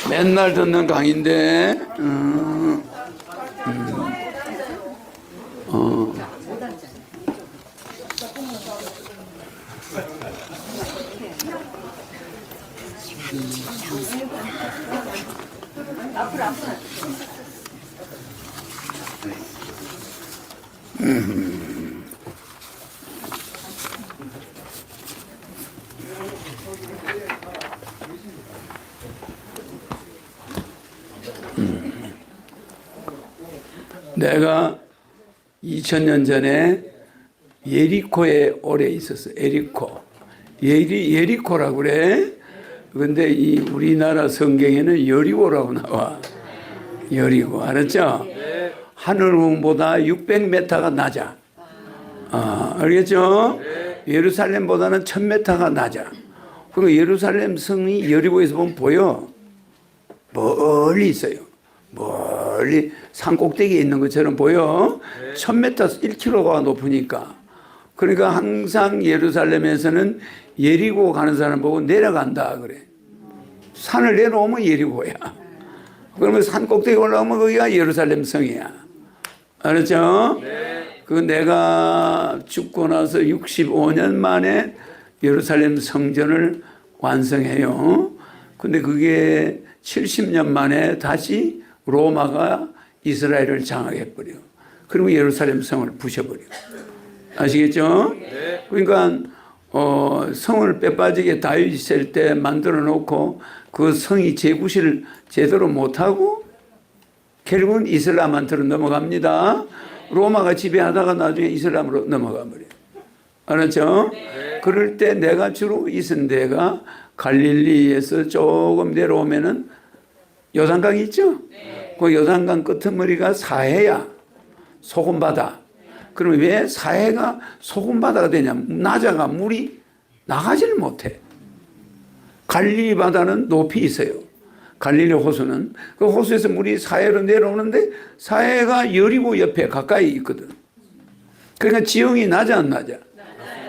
맨날 듣는 강의인데, 내가 2000년 전에 예리코에 오래 있었어. 예리코라고 그래. 근데 이 우리나라 성경에는 여리고라고 나와. 여리고. 알았죠? 하늘궁보다 600m가 낮아. 알겠죠? 예루살렘보다는 1000m가 낮아. 그리고 예루살렘 성이 여리고에서 보면 보여. 멀리 있어요. 멀리 산 꼭대기에 있는 것처럼 보여. 1000m, 1km가 높으니까. 그러니까 항상 예루살렘에서는 예리고 가는 사람 보고 내려간다 그래. 산을 내려오면 예리고야. 그러면 산 꼭대기 올라오면 거기가 예루살렘 성이야. 알았죠? 그 내가 죽고 나서 65년 만에 예루살렘 성전을 완성해요. 근데 그게 70년 만에 다시 로마가 이스라엘을 장악해버려. 그리고 예루살렘 성을 부셔버려. 아시겠죠? 그러니까 성을 빼빠지게 다윗이 쓸 때 만들어 놓고 그 성이 재구시를 제대로 못하고 결국은 이슬람한테로 넘어갑니다. 로마가 지배하다가 나중에 이슬람으로 넘어가 버려요. 알았죠? 그럴 때 내가 주로 있은 데가 갈릴리에서 조금 내려오면은 요단강이 있죠? 그 요단강 끄트머리가 사해야. 소금바다. 그러면 왜 사해가 소금바다가 되냐면 낮아가 물이 나가지를 못해. 갈릴리 바다는 높이 있어요. 갈릴리 호수는. 그 호수에서 물이 사해로 내려오는데 사해가 여리고 옆에 가까이 있거든. 그러니까 지형이 낮아 안 낮아?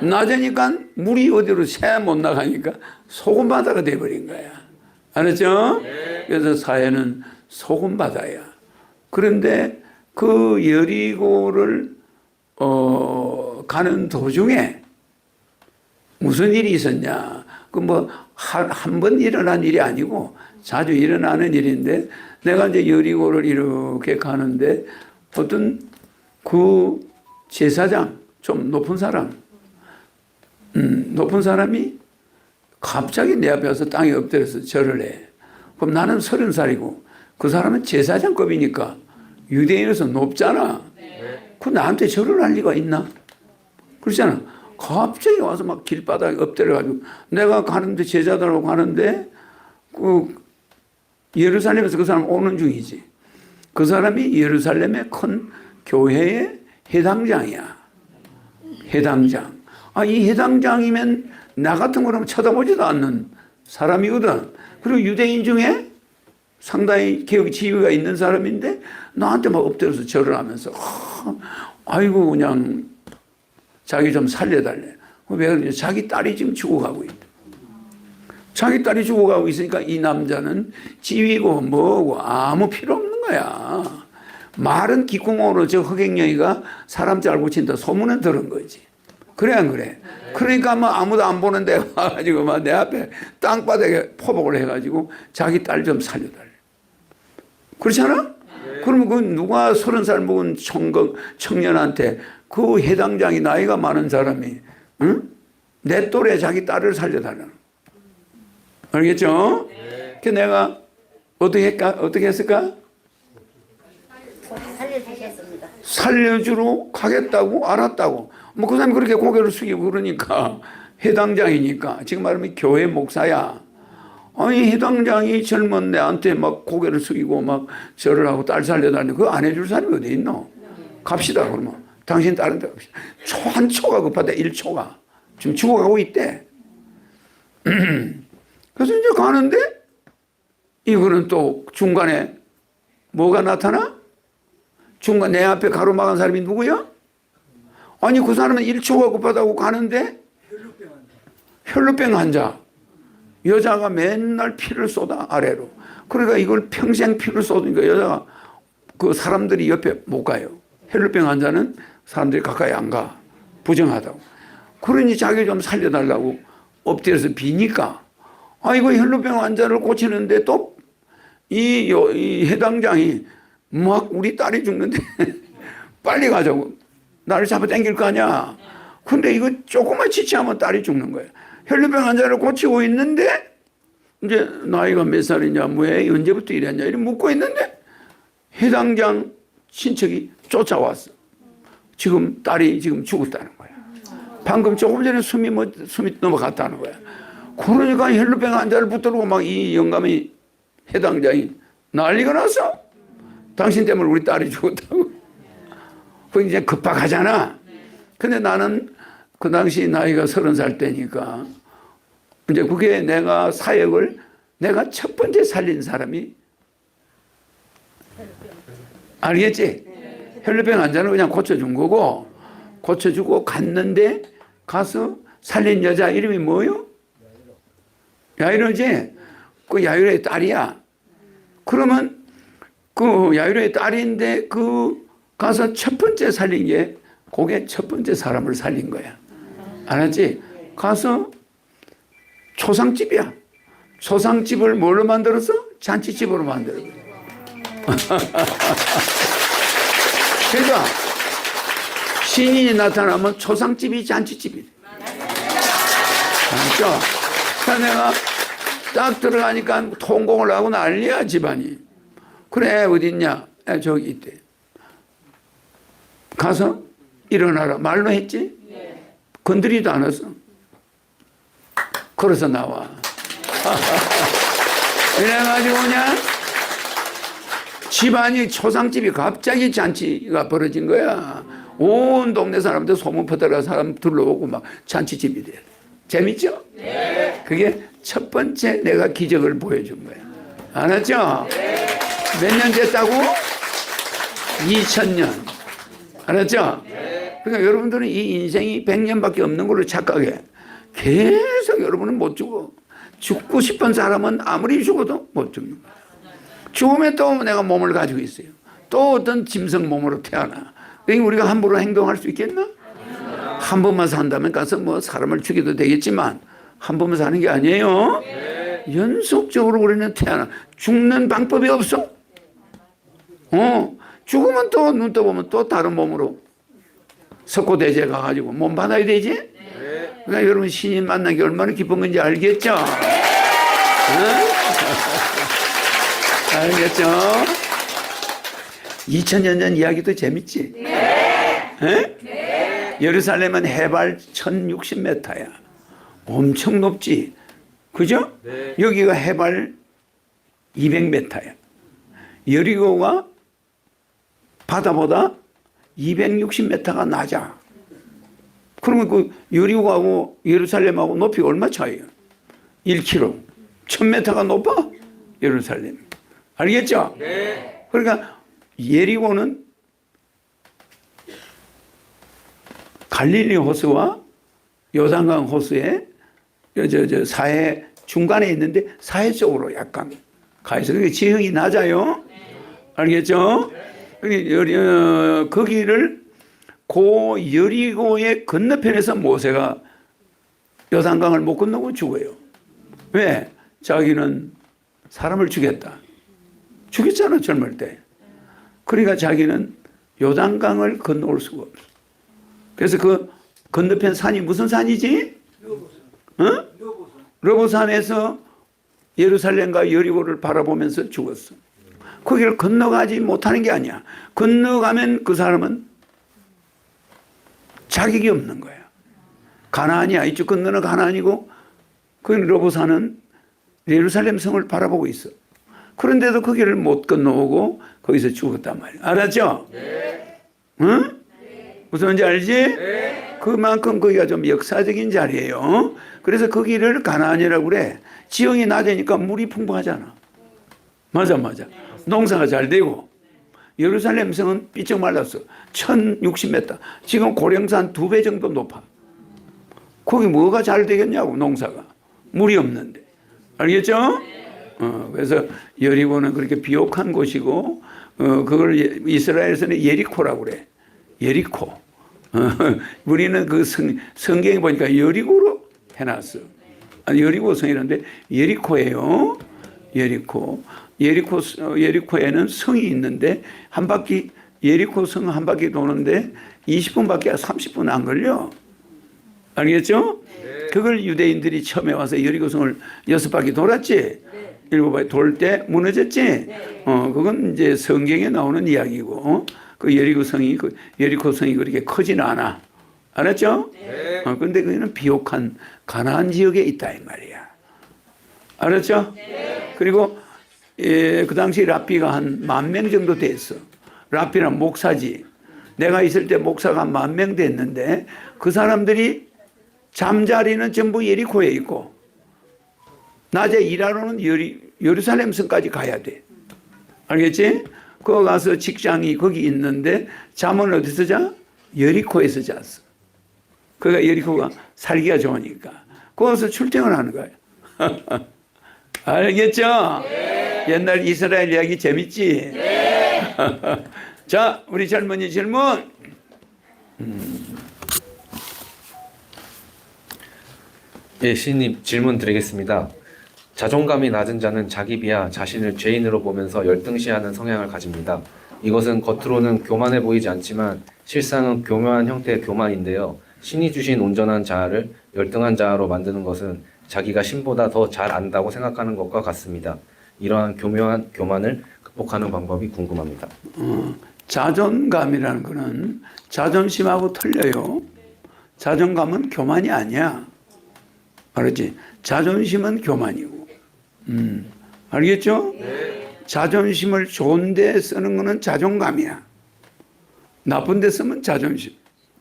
낮으니까 물이 어디로 새 못 나가니까 소금바다가 돼버린 거야. 알았죠? 그래서 사해는 소금바다야. 그런데 그 여리고를 가는 도중에 무슨 일이 있었냐? 그 뭐 한 번 일어난 일이 아니고 자주 일어나는 일인데 내가 이제 여리고를 이렇게 가는데 어떤 그 제사장 좀 높은 사람이 갑자기 내 앞에 와서 땅에 엎드려서 절을 해. 그럼 나는 30살이고 그 사람은 제사장급이니까 유대인에서 높잖아. 그 나한테 절을 할 리가 있나? 그렇잖아. 갑자기 와서 막 길바닥에 엎드려가지고 내가 가는데 제자들하고 가는데 그 예루살렘에서 그 사람 오는 중이지. 그 사람이 예루살렘의 큰 교회의 해당장이야. 해당장. 이 해당장이면 나 같은 거라면 쳐다보지도 않는 사람이거든. 그리고 유대인 중에 상당히 개혁 지위가 있는 사람인데 나한테 막 엎드려서 절을 하면서 아이고 그냥 자기 좀 살려달래. 왜 그러냐? 자기 딸이 지금 죽어가고 있다. 자기 딸이 죽어가고 있으니까 이 남자는 지위고 뭐고 아무 필요 없는 거야. 말은 귓구멍으로 저 흑행령이가 사람 잘 고친다 소문은 들은 거지. 그래 안 그래? 그러니까 뭐 아무도 안 보는 데 와가지고 막 내 앞에 땅바닥에 포복을 해가지고 자기 딸 좀 살려달래. 그렇잖아? 그러면 그 누가 30살 먹은 청년한테 그 해당장이 나이가 많은 사람이 응? 내 또래 자기 딸을 살려달라는. 알겠죠? 그 내가 어떻게 했을까? 살려주셨습니다. 살려주러 가겠다고 알았다고. 뭐 그 사람이 그렇게 고개를 숙이고 그러니까 해당장이니까 지금 말하면 교회 목사야. 아니 해당장이 젊은 내한테 막 고개를 숙이고 막 절을 하고 딸 살려달라는 그거 안 해줄 사람이 어디 있노? 갑시다 그러면. 당신 다른 데 갑시다. 한 초가 급하다. 1초가. 지금 죽어가고 있대. 그래서 이제 가는데 이거는 또 중간에 뭐가 나타나? 중간 내 앞에 가로막은 사람이 누구야? 아니 그 사람은 1초가 급하다고 가는데 혈루병 환자. 여자가 맨날 피를 쏟아 아래로. 그러니까 이걸 평생 피를 쏟으니까 여자가 그 사람들이 옆에 못 가요. 혈루병 환자는 사람들이 가까이 안 가. 부정하다고. 그러니 자기 좀 살려달라고 엎드려서 비니까 이거 혈루병 환자를 고치는데 또 이 해당장이 막 우리 딸이 죽는데 빨리 가자고 나를 잡아 당길 거 아니야. 근데 이거 조금만 지체하면 딸이 죽는 거야. 혈루병 환자를 고치고 있는데 이제 나이가 몇 살이냐, 왜 언제부터 이랬냐 이렇게 묻고 있는데 해당장 친척이 쫓아왔어. 지금 딸이 지금 죽었다는 거야. 방금 조금 전에 숨이 넘어갔다는 거야. 그러니까 혈루병 환자를 붙들고 막 이 영감이 해당장이 난리가 났어. 당신 때문에 우리 딸이 죽었다고. 그 이제 급박하잖아. 근데 나는 그 당시 나이가 30살 때니까 이제 그게 내가 사역을 내가 첫 번째 살린 사람이 알겠지? 혈루병 환자는 그냥 고쳐준 거고 고쳐주고 갔는데 가서 살린 여자 이름이 뭐요? 야이로지? 그 야이로의 딸이야. 그러면 그 야이로의 딸인데 그 가서 첫 번째 살린 게 그게 첫 번째 사람을 살린 거야. 알았지? 가서 초상집이야. 초상집을 뭘로 만들었어? 잔치집으로 만들었어. 그러니까 신인이 나타나면 초상집이 잔치집이 돼. 알았죠? 그래서 내가 딱 들어가니까 통곡을 하고 난리야 집안이. 그래 어딨냐? 저기 있대. 가서 일어나라 말로 했지? 건드리도 않았어. 걸어서 나와. 이래가지고 그냥 집안이 초상집이 갑자기 잔치가 벌어진 거야. 온 동네 사람들 소문 퍼뜨려 사람 둘러오고 막 잔치집이 돼. 재밌죠? 네. 그게 첫 번째 내가 기적을 보여준 거야. 알았죠? 네. 몇 년 됐다고? 2000년. 알았죠? 네. 그러니까 여러분들은 이 인생이 100년밖에 없는 걸로 착각해. 계속 여러분은 못 죽어. 죽고 싶은 사람은 아무리 죽어도 못 죽는 거야. 죽으면 또 내가 몸을 가지고 있어요. 또 어떤 짐승 몸으로 태어나. 그러니까 우리가 함부로 행동할 수 있겠나? 한 번만 산다면 가서 뭐 사람을 죽여도 되겠지만 한 번만 사는 게 아니에요. 연속적으로 우리는 태어나. 죽는 방법이 없어. 죽으면 또 눈 떠보면 또 다른 몸으로 석고대제 가가지고 몸 받아야 되지? 그러니까 여러분 신인 만난 게 얼마나 기쁜 건지 알겠죠? 알겠죠? 2000년 전 이야기도 재밌지? 네. 예루살렘은 해발 1060m야. 엄청 높지? 그죠? 네. 여기가 해발 200m야. 여리고가 바다보다 260m가 낮아. 그러면 그 여리고하고 예루살렘하고 높이가 얼마 차이야? 1km. 1000m가 높아? 예루살렘. 알겠죠? 네. 그러니까 예리고는 갈릴리 호수와 요단강 호수의 사해 중간에 있는데 사해 쪽으로 약간 가 있어. 그게 지형이 낮아요. 알겠죠? 거기를 고 여리고의 건너편에서 모세가 요단강을 못 건너고 죽어요. 왜? 자기는 사람을 죽였다. 죽였잖아 젊을 때. 그러니까 자기는 요단강을 건너올 수가 없어. 그래서 그 건너편 산이 무슨 산이지? 르보산에서 예루살렘과 여리고를 바라보면서 죽었어. 거기를 건너가지 못하는 게 아니야. 건너가면 그 사람은 자격이 없는 거야. 가나안이야. 이쪽 건너는 가나안이고 그 르보산은 예루살렘 성을 바라보고 있어. 그런데도 거기를 못 건너오고 거기서 죽었단 말이야. 알았죠? 네. 응? 네. 무슨 말인지 알지? 네. 그만큼 거기가 좀 역사적인 자리예요. 그래서 거기를 가나안이라고 그래. 지형이 낮으니까 물이 풍부하잖아. 맞아. 농사가 잘 되고. 예루살렘 성은 삐쩍 말랐어. 1060m. 지금 고령산 2배 정도 높아. 거기 뭐가 잘 되겠냐고 농사가. 물이 없는데. 알겠죠? 그래서 여리고는 그렇게 비옥한 곳이고, 그걸 이스라엘에서는 예리코라고 그래. 예리코. 우리는 그 성경에 보니까 여리고로 해놨어. 여리고 성이라는데 예리코예요. 예리코. 예리코에는 성이 있는데 한 바퀴, 예리코 성 한 바퀴 도는데 20분밖에 30분 안 걸려. 알겠죠? 네. 그걸 유대인들이 처음에 와서 여리고 성을 6바퀴 돌았지? 네. 7바퀴 돌 때 무너졌지? 네. 그건 이제 성경에 나오는 이야기고, 그 여리고 성이, 여리코 성이 그렇게 크지는 않아. 알았죠? 네. 근데 그는 비옥한 가나안 지역에 있다 이 말이야. 알았죠? 네. 그리고 그 당시 랍비가 한 10,000명 정도 됐어. 랍비는 목사지. 내가 있을 때 목사가 10,000명 됐는데 그 사람들이 잠자리는 전부 예리코에 있고 낮에 일하러는 예루살렘 성까지 가야 돼. 알겠지? 거기 가서 직장이 거기 있는데 잠은 어디서 자? 여리코에서 잤어. 그러니까 여리코가 살기가 좋으니까 거기서 출퇴근하는 거예요. 알겠죠? 네. 옛날 이스라엘 이야기 재밌지? 네. 자, 우리 젊은이 질문. 예, 시인님 질문 드리겠습니다. 자존감이 낮은 자는 자기 비하 자신을 죄인으로 보면서 열등시하는 성향을 가집니다. 이것은 겉으로는 교만해 보이지 않지만 실상은 교묘한 형태의 교만인데요. 신이 주신 온전한 자아를 열등한 자아로 만드는 것은 자기가 신보다 더 잘 안다고 생각하는 것과 같습니다. 이러한 교묘한 교만을 극복하는 방법이 궁금합니다. 자존감이라는 것은 자존심하고 틀려요. 자존감은 교만이 아니야. 알았지? 자존심은 교만이고. 알겠죠? 네. 자존심을 좋은 데 쓰는 것은 자존감이야. 나쁜 데 쓰면 자존심,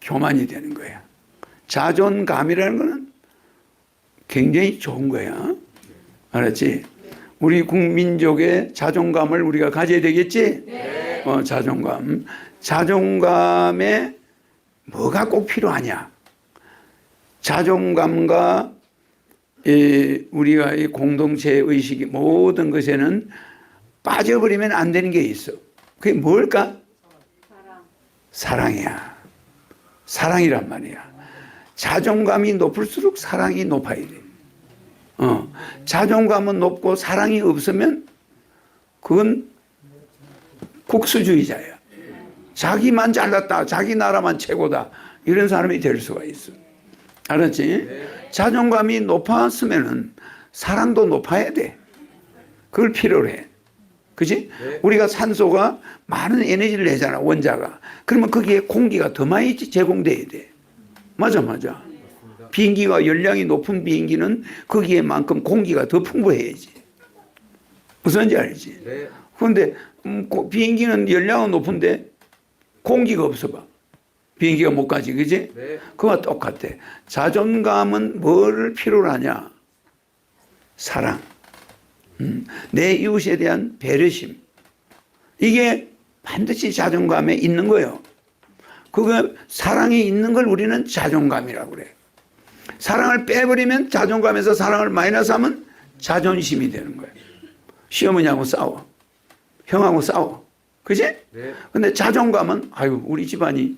교만이 되는 거야. 자존감이라는 것은 굉장히 좋은 거야. 알았지? 우리 국민족의 자존감을 우리가 가져야 되겠지? 네. 자존감. 자존감에 뭐가 꼭 필요하냐? 자존감과 우리가 이 공동체 의식이 모든 것에는 빠져버리면 안 되는 게 있어. 그게 뭘까? 사랑이야. 사랑이란 말이야. 자존감이 높을수록 사랑이 높아야 돼. 자존감은 높고 사랑이 없으면 그건 국수주의자야. 자기만 잘났다, 자기 나라만 최고다, 이런 사람이 될 수가 있어. 알았지? 네. 자존감이 높았으면은 사랑도 높아야 돼. 그걸 필요로 해. 그지? 네. 우리가 산소가 많은 에너지를 내잖아, 원자가. 그러면 거기에 공기가 더 많이 제공돼야 돼. 맞아. 비행기가 열량이 높은 비행기는 거기에만큼 공기가 더 풍부해야지. 무슨 말인지 알지? 네. 그런데 비행기는 열량은 높은데 공기가 없어 봐. 비행기가 못 가지, 그지? 네. 그거와 똑같아. 자존감은 뭘 필요로 하냐? 사랑. 내 이웃에 대한 배려심. 이게 반드시 자존감에 있는 거예요. 그거 사랑이 있는 걸 우리는 자존감이라고 그래. 사랑을 빼버리면 자존감에서 사랑을 마이너스하면 자존심이 되는 거예요. 시어머니하고 싸워. 형하고 싸워. 그지? 네. 근데 자존감은 우리 집안이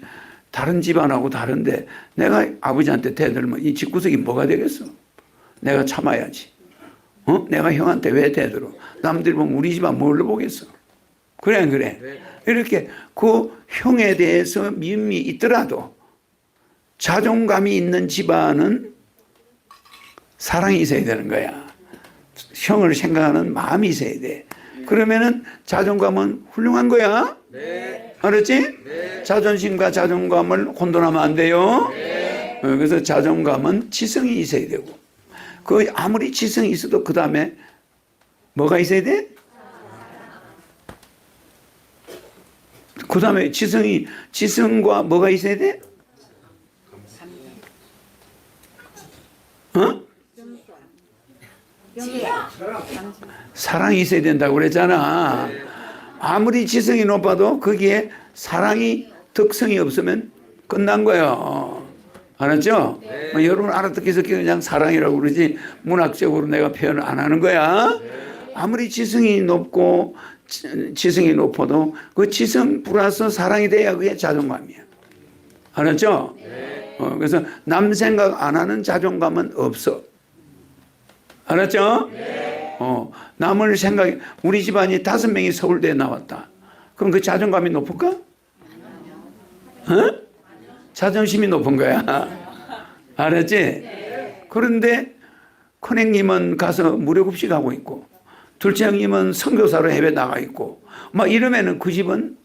다른 집안하고 다른데 내가 아버지한테 대들면 이 집구석이 뭐가 되겠어? 내가 참아야지. 내가 형한테 왜 대들어? 남들이 보면 우리 집안 뭘로 보겠어? 그래. 네. 이렇게 그 형에 대해서 미움이 있더라도 자존감이 있는 집안은 사랑이 있어야 되는 거야. 형을 생각하는 마음이 있어야 돼. 그러면은 자존감은 훌륭한 거야. 네. 알았지? 네. 자존심과 자존감을 혼돈하면 안 돼요. 네. 그래서 자존감은 지성이 있어야 되고, 그 아무리 지성이 있어도 그 다음에 뭐가 있어야 돼? 그 다음에 지성과 뭐가 있어야 돼? 사랑이 있어야 된다고 그랬잖아. 아무리 지성이 높아도 거기에 사랑이 덕성이 없으면 끝난 거예요. 알았죠? 여러분 알아듣기 위해서 그냥 사랑이라고 그러지 문학적으로 내가 표현을 안 하는 거야. 아무리 지성이 높고 지성이 높아도 그 지성 플러스 사랑이 돼야 그게 자존감이야. 알았죠? 그래서 남 생각 안 하는 자존감은 없어. 알았죠? 남을 생각해. 우리 집안이 5명이 서울대에 나왔다. 그럼 그 자존감이 높을까? 자존심이 높은 거야. 알았지? 그런데 큰형님은 가서 무료급식 하고 있고, 둘째 형님은 선교사로 해외 나가 있고, 막 이러면은 그 집은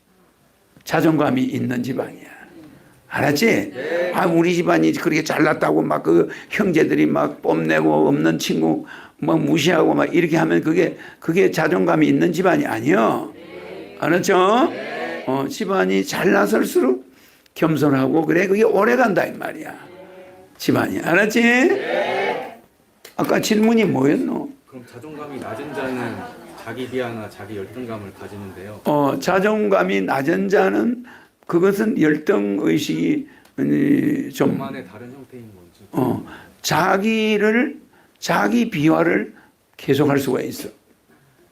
자존감이 있는 집안이야. 알았지? 우리 집안이 그렇게 잘났다고 막 그 형제들이 막 뽐내고 없는 친구 막 무시하고 막 이렇게 하면 그게 자존감이 있는 집안이 아니요. 알았죠? 집안이 잘나설수록 겸손하고 그래 그게 오래 간다 이 말이야. 집안이. 알았지? 아까 질문이 뭐였노? 그럼 자존감이 낮은 자는 자기 비하나 자기 열등감을 가지는데요. 자존감이 낮은 자는 그것은 열등 의식이 좀 교만의 다른 형태인 건지. 자기 비하를 계속할 수가 있어.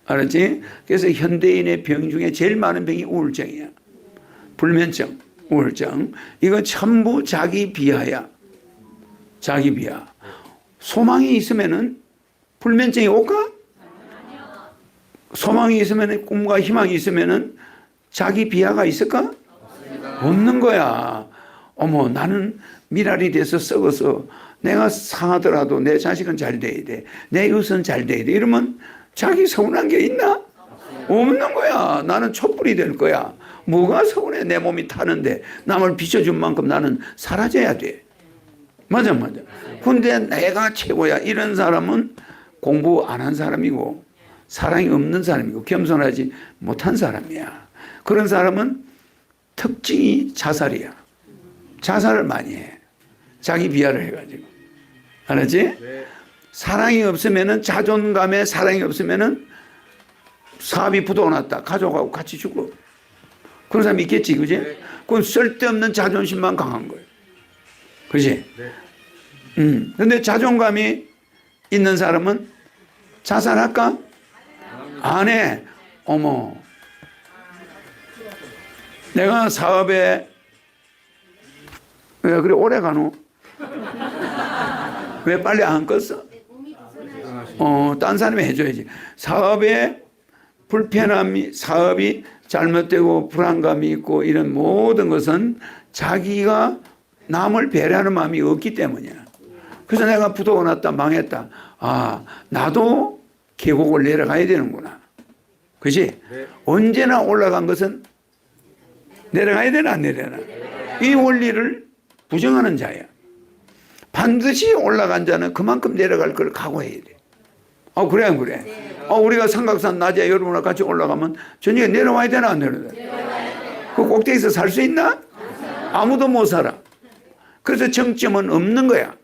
알았지? 그래서 현대인의 병 중에 제일 많은 병이 우울증이야. 불면증, 우울증. 이건 전부 자기 비하야. 자기 비하. 소망이 있으면은 불면증이 올까? 소망이 있으면 꿈과 희망이 있으면은 자기 비하가 있을까? 없는 거야. 어머, 나는 미랄이 돼서 썩어서 내가 상하더라도 내 자식은 잘 돼야 돼. 내 이웃은 잘 돼야 돼. 이러면 자기 서운한 게 있나? 없는 거야. 나는 촛불이 될 거야. 뭐가 서운해? 내 몸이 타는데 남을 비춰준 만큼 나는 사라져야 돼. 맞아. 근데 내가 최고야. 이런 사람은 공부 안 한 사람이고 사랑이 없는 사람이고 겸손하지 못한 사람이야. 그런 사람은 특징이 자살이야. 자살을 많이 해. 자기 비하를 해가지고. 알았지? 사랑이 없으면은 자존감에 사랑이 없으면은 사업이 부도났다. 가족하고 같이 죽어. 그런 사람이 있겠지, 그지? 그건 쓸데없는 자존심만 강한 거예요. 그지? 근데 자존감이 있는 사람은 자살할까? 안 해. 어머. 내가 사업에 왜 그래 오래 가노? 왜 빨리 안 껐어? 딴 사람이 해줘야지. 사업에 불편함이, 사업이 잘못되고 불안감이 있고 이런 모든 것은 자기가 남을 배려하는 마음이 없기 때문이야. 그래서 내가 부도가 났다, 망했다. 나도 계곡을 내려가야 되는구나. 그지? 언제나 올라간 것은 내려가야 되나, 안 내려나? 이 원리를 부정하는 자야. 반드시 올라간 자는 그만큼 내려갈 걸 각오해야 돼. 그래, 안 그래? 우리가 삼각산 낮에 여러분과 같이 올라가면 저녁에 내려와야 되나, 안 내려나? 그 꼭대기에서 살 수 있나? 아무도 못 살아. 그래서 정점은 없는 거야.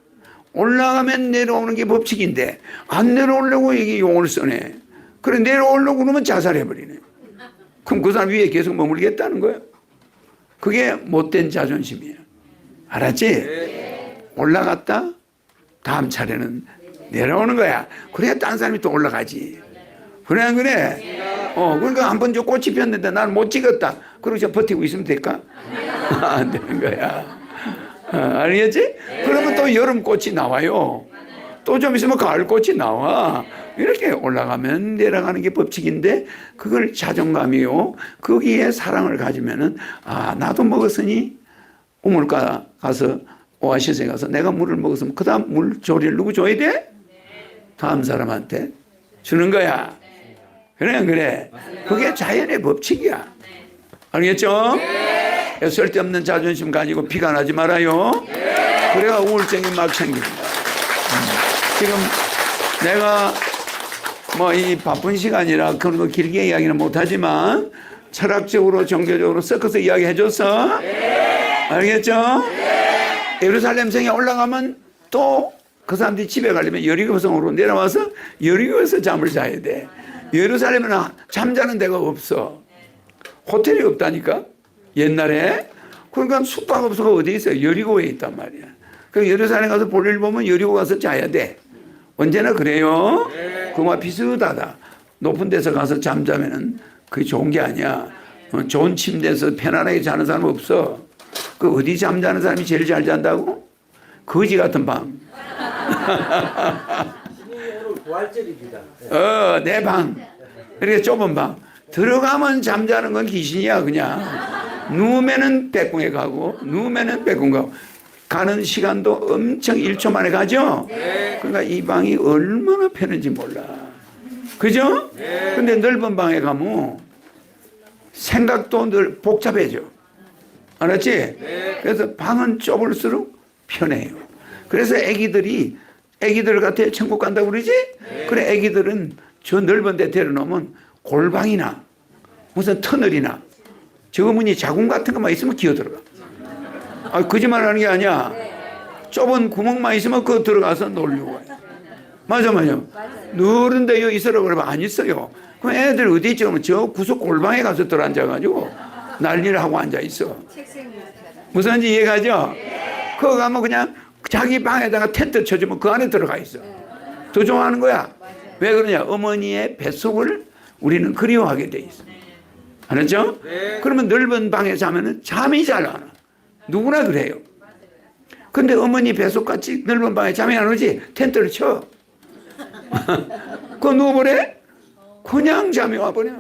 올라가면 내려오는 게 법칙인데, 안 내려오려고 이게 용을 쓰네. 그래, 내려오려고 그러면 자살해버리네. 그럼 그 사람 위에 계속 머물겠다는 거야. 그게 못된 자존심이야. 알았지? 올라갔다 다음 차례는 내려오는 거야. 그래야 딴 사람이 또 올라가지. 그래 안 그래? 그러니까 한 번 저 꽃이 피었는데 나는 못 찍었다. 그러고 저 버티고 있으면 될까? 안 되는 거야. 알겠지? 그러면 또 여름 꽃이 나와요. 또 좀 있으면 가을 꽃이 나와. 이렇게 올라가면 내려가는 게 법칙인데 그걸 자존감이요. 거기에 사랑을 가지면은 나도 먹었으니 우물가 가서 오아시스에 가서 내가 물을 먹었으면 그 다음 물 조리를 누구 줘야 돼? 다음 사람한테 주는 거야. 그래 안 그래? 그게 자연의 법칙이야. 알겠죠? 쓸데없는 자존심 가지고 피가 나지 말아요. 그래야 우울증이 막 생깁니다. 지금 내가 이 바쁜 시간이라 그런 거 길게 이야기는 못하지만 철학적으로 종교적으로 섞어서 이야기해줬어. 알겠죠? 예루살렘 성에 올라가면 또 그 사람들이 집에 가려면 여리고성으로 내려와서 여리고에서 잠을 자야 돼. 예루살렘은 잠자는 데가 없어. 호텔이 없다니까 옛날에. 그러니까 숙박업소가 어디 있어요? 여리고에 있단 말이야. 그 예루살렘 가서 볼일 보면 여리고 가서 자야 돼. 언제나 그래요. 그와 비슷하다. 높은 데서 가서 잠자면은 그게 좋은 게 아니야. 좋은 침대에서 편안하게 자는 사람 없어. 그 어디 잠자는 사람이 제일 잘 잔다고? 거지 같은 방. 오늘 부활절입니다. 내 방. 이렇게 좁은 방. 들어가면 잠자는 건 귀신이야, 그냥. 누우면은 백궁에 가고, 누우면은 백궁 가고. 가는 시간도 엄청 1초 만에 가죠? 그러니까 이 방이 얼마나 편한지 몰라. 그죠? 근데 넓은 방에 가면 생각도 늘 복잡해져. 알았지? 그래서 방은 좁을수록 편해요. 그래서 애기들 같아 천국 간다고 그러지? 그래, 애기들은 저 넓은 데 데려놓으면 골방이나 무슨 터널이나 저문이 자궁 같은 것만 있으면 기어들어가. 거짓말 하는 게 아니야. 좁은 구멍만 있으면 그거 들어가서 놀려고 해. 맞아. 누른데 여기 있으라고 그러면 안 있어요. 그럼 애들 어디 있지? 그러면 저 구석 골방에 가서 들어앉아가지고 난리를 하고 앉아있어. 무슨 말인지 이해가죠? 그거 가면 그냥 자기 방에다가 텐트 쳐주면 그 안에 들어가 있어. 더 좋아하는 거야. 왜 그러냐? 어머니의 뱃속을 우리는 그리워하게 돼 있어. 알았죠? 그러면 넓은 방에 자면은 잠이 잘 안 와. 누구나 그래요. 근데 어머니 뱃속같이 넓은 방에 잠이 안 오지? 텐트를 쳐. 그거 누워버려? 그냥 잠이 와버려.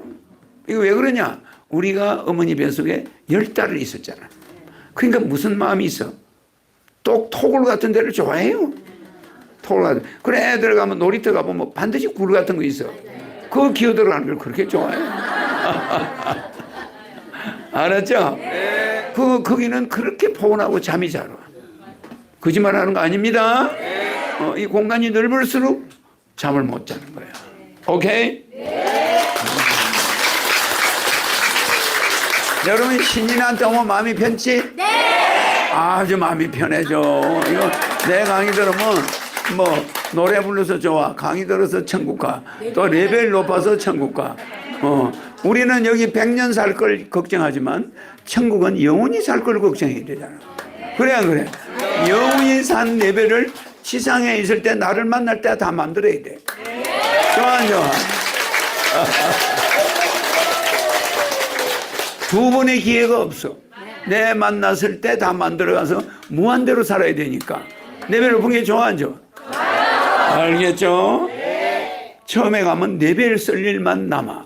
이거 왜 그러냐? 우리가 어머니 뱃속에 10달을 있었잖아. 그러니까 무슨 마음이 있어? 토굴 같은 데를 좋아해요. 토굴 같은. 그래, 애들 가면 놀이터 가보면 반드시 굴 같은 거 있어. 그거 기어 들어가는 걸 그렇게 좋아해. 알았죠? 거기는 그렇게 포근하고 잠이 잘 와. 거짓말 하는 거 아닙니다. 이 공간이 넓을수록 잠을 못 자는 거야. 오케이? 여러분, 신인한테 오면 마음이 편치? 아주 마음이 편해져. 이거 내 강의 들으면 뭐 노래 불러서 좋아. 강의 들어서 천국 가. 또 레벨 높아서 천국 가. 우리는 여기 100년 살 걸 걱정하지만 천국은 영원히 살 걸 걱정해야 되잖아. 그래 안 그래? 영원히 산 레벨을 지상에 있을 때 나를 만날 때 다 만들어야 돼. 좋아 안 좋아? 두 번의 기회가 없어. 내 만났을 때 다 만들어가서 무한대로 살아야 되니까. 레벨 높은 게 좋아 안 좋아? 알겠죠? 처음에 가면 레벨 쓸 일만 남아.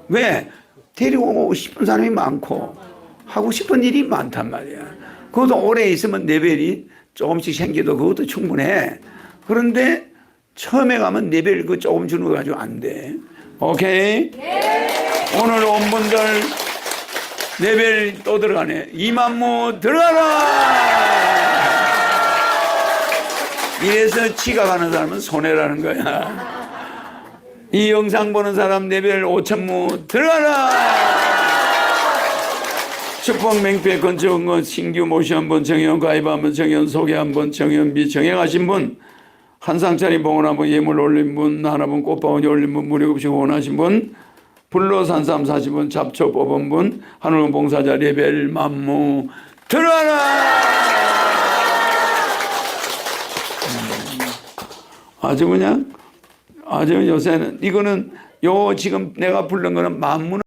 왜? 데리고 오고 싶은 사람이 많고 하고 싶은 일이 많단 말이야. 그것도 오래 있으면 레벨이 조금씩 생겨도 그것도 충분해. 그런데 처음에 가면 레벨 그 조금 주는 거 가지고 안 돼. 오케이? 오늘 온 분들 레벨 또 들어가네. 이만무 들어가라! 이래서 지각하는 사람은 손해라는 거야. 이 영상 보는 사람 레벨 5천무 들어가라! 축복 맹패 건축 건 신규 모시 한번 정연 가입 한번 정연 소개 한번 정연비 정행하신 분 한 상짜리 봉헌 한번 예물 올린 분 하나분 꽃바구니 올린 분 무료급식 원하신 분 불로 산삼 사신 분 잡초 뽑은 분 하늘은 봉사자 레벨 만무 들어가라! 아주 그냥 아주 요새는 이거는 요 지금 내가 부른 거는 만무는